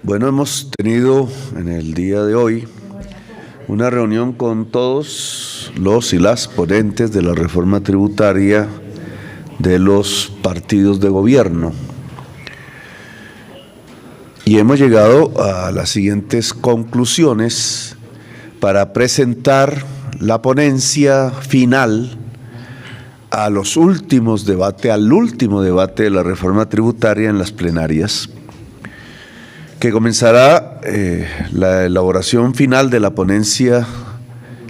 Bueno, hemos tenido en el día de hoy una reunión con todos los y las ponentes de la reforma tributaria de los partidos de gobierno. Y hemos llegado a las siguientes conclusiones para presentar la ponencia final al último debate de la reforma tributaria en las plenarias, que comenzará la elaboración final de la ponencia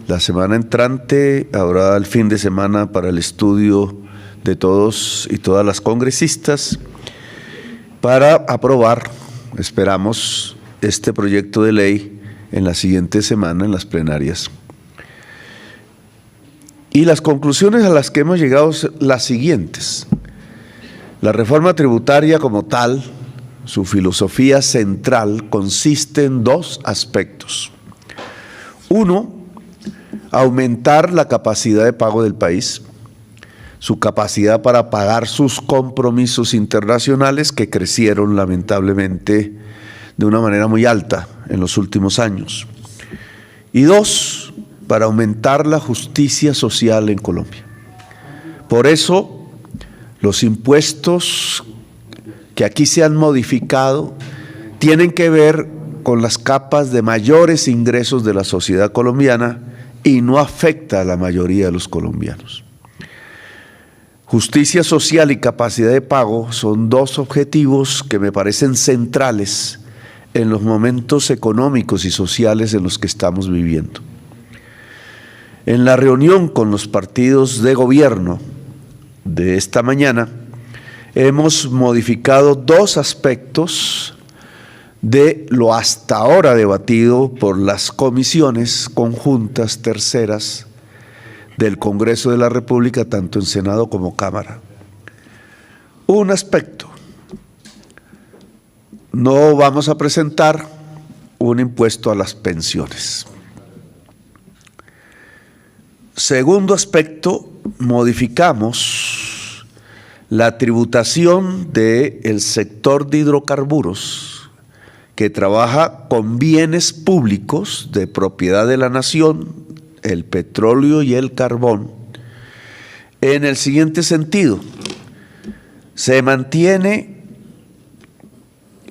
la semana entrante. Habrá el fin de semana para el estudio de todos y todas las congresistas para aprobar, esperamos, este proyecto de ley en la siguiente semana en las plenarias. Y las conclusiones a las que hemos llegado son las siguientes. La reforma tributaria como tal, su filosofía central consiste en dos aspectos. Uno, aumentar la capacidad de pago del país, su capacidad para pagar sus compromisos internacionales que crecieron lamentablemente de una manera muy alta en los últimos años. Y dos, para aumentar la justicia social en Colombia. Por eso, los impuestos que aquí se han modificado tienen que ver con las capas de mayores ingresos de la sociedad colombiana y no afecta a la mayoría de los colombianos. Justicia social y capacidad de pago son dos objetivos que me parecen centrales en los momentos económicos y sociales en los que estamos viviendo. En la reunión con los partidos de gobierno de esta mañana, hemos modificado dos aspectos de lo hasta ahora debatido por las comisiones conjuntas terceras del Congreso de la República, tanto en Senado como Cámara. Un aspecto: no vamos a presentar un impuesto a las pensiones. Segundo aspecto, modificamos la tributación del sector de hidrocarburos que trabaja con bienes públicos de propiedad de la nación, el petróleo y el carbón, en el siguiente sentido: se mantiene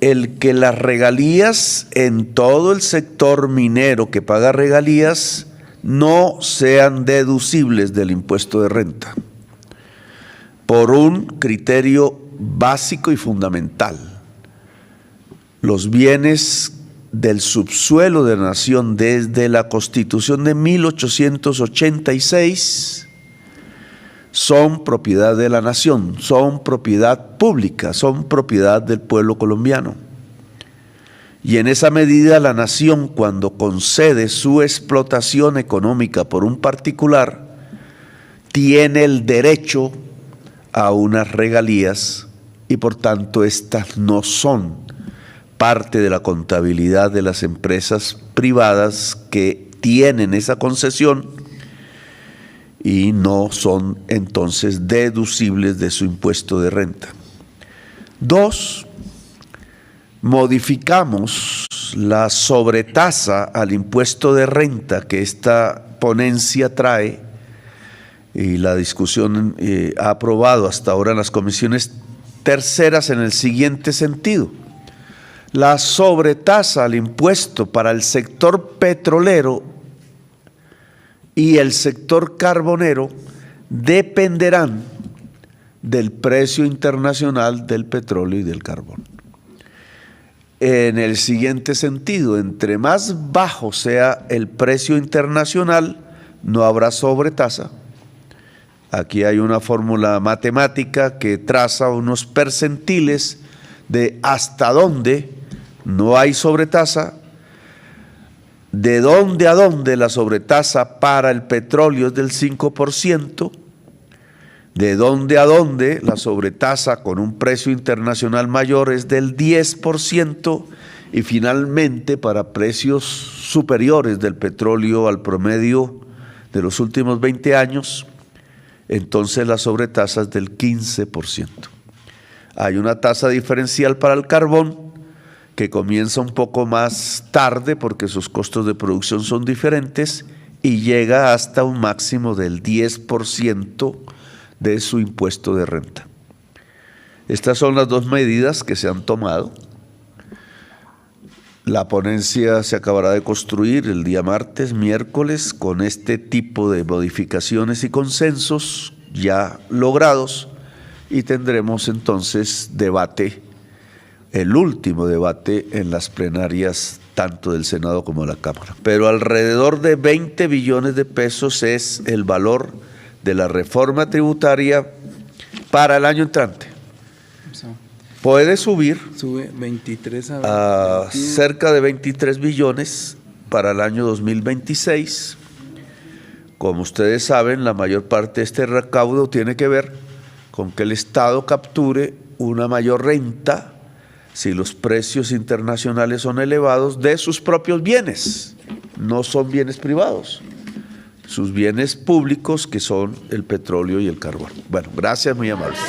el que las regalías en todo el sector minero que paga regalías no sean deducibles del impuesto de renta, por un criterio básico y fundamental. Los bienes del subsuelo de la nación desde la Constitución de 1886 son propiedad de la nación, son propiedad pública, son propiedad del pueblo colombiano. Y en esa medida la nación, cuando concede su explotación económica por un particular, tiene el derecho a unas regalías y por tanto estas no son parte de la contabilidad de las empresas privadas que tienen esa concesión y no son entonces deducibles de su impuesto de renta. Dos, modificamos la sobretasa al impuesto de renta que esta ponencia trae y la discusión ha aprobado hasta ahora en las comisiones terceras en el siguiente sentido: la sobretasa al impuesto para el sector petrolero y el sector carbonero dependerán del precio internacional del petróleo y del carbón. En el siguiente sentido, entre más bajo sea el precio internacional, no habrá sobretasa. Aquí hay una fórmula matemática que traza unos percentiles de hasta dónde no hay sobretasa, de dónde a dónde la sobretasa para el petróleo es del 5%, de dónde a dónde la sobretasa con un precio internacional mayor es del 10%, y finalmente para precios superiores del petróleo al promedio de los últimos 20 años, entonces la sobretasa es del 15%. Hay una tasa diferencial para el carbón que comienza un poco más tarde porque sus costos de producción son diferentes y llega hasta un máximo del 10% de su impuesto de renta. Estas son las dos medidas que se han tomado. La ponencia se acabará de construir el día martes, miércoles, con este tipo de modificaciones y consensos ya logrados, y tendremos entonces debate, el último debate en las plenarias tanto del Senado como de la Cámara. Pero alrededor de 20 billones de pesos es el valor de la reforma tributaria para el año entrante. Puede subir, sube 23 a cerca de 23 billones para el año 2026. Como ustedes saben, la mayor parte de este recaudo tiene que ver con que el Estado capture una mayor renta si los precios internacionales son elevados de sus propios bienes, no son bienes privados, sus bienes públicos que son el petróleo y el carbón. Bueno, gracias, muy amables.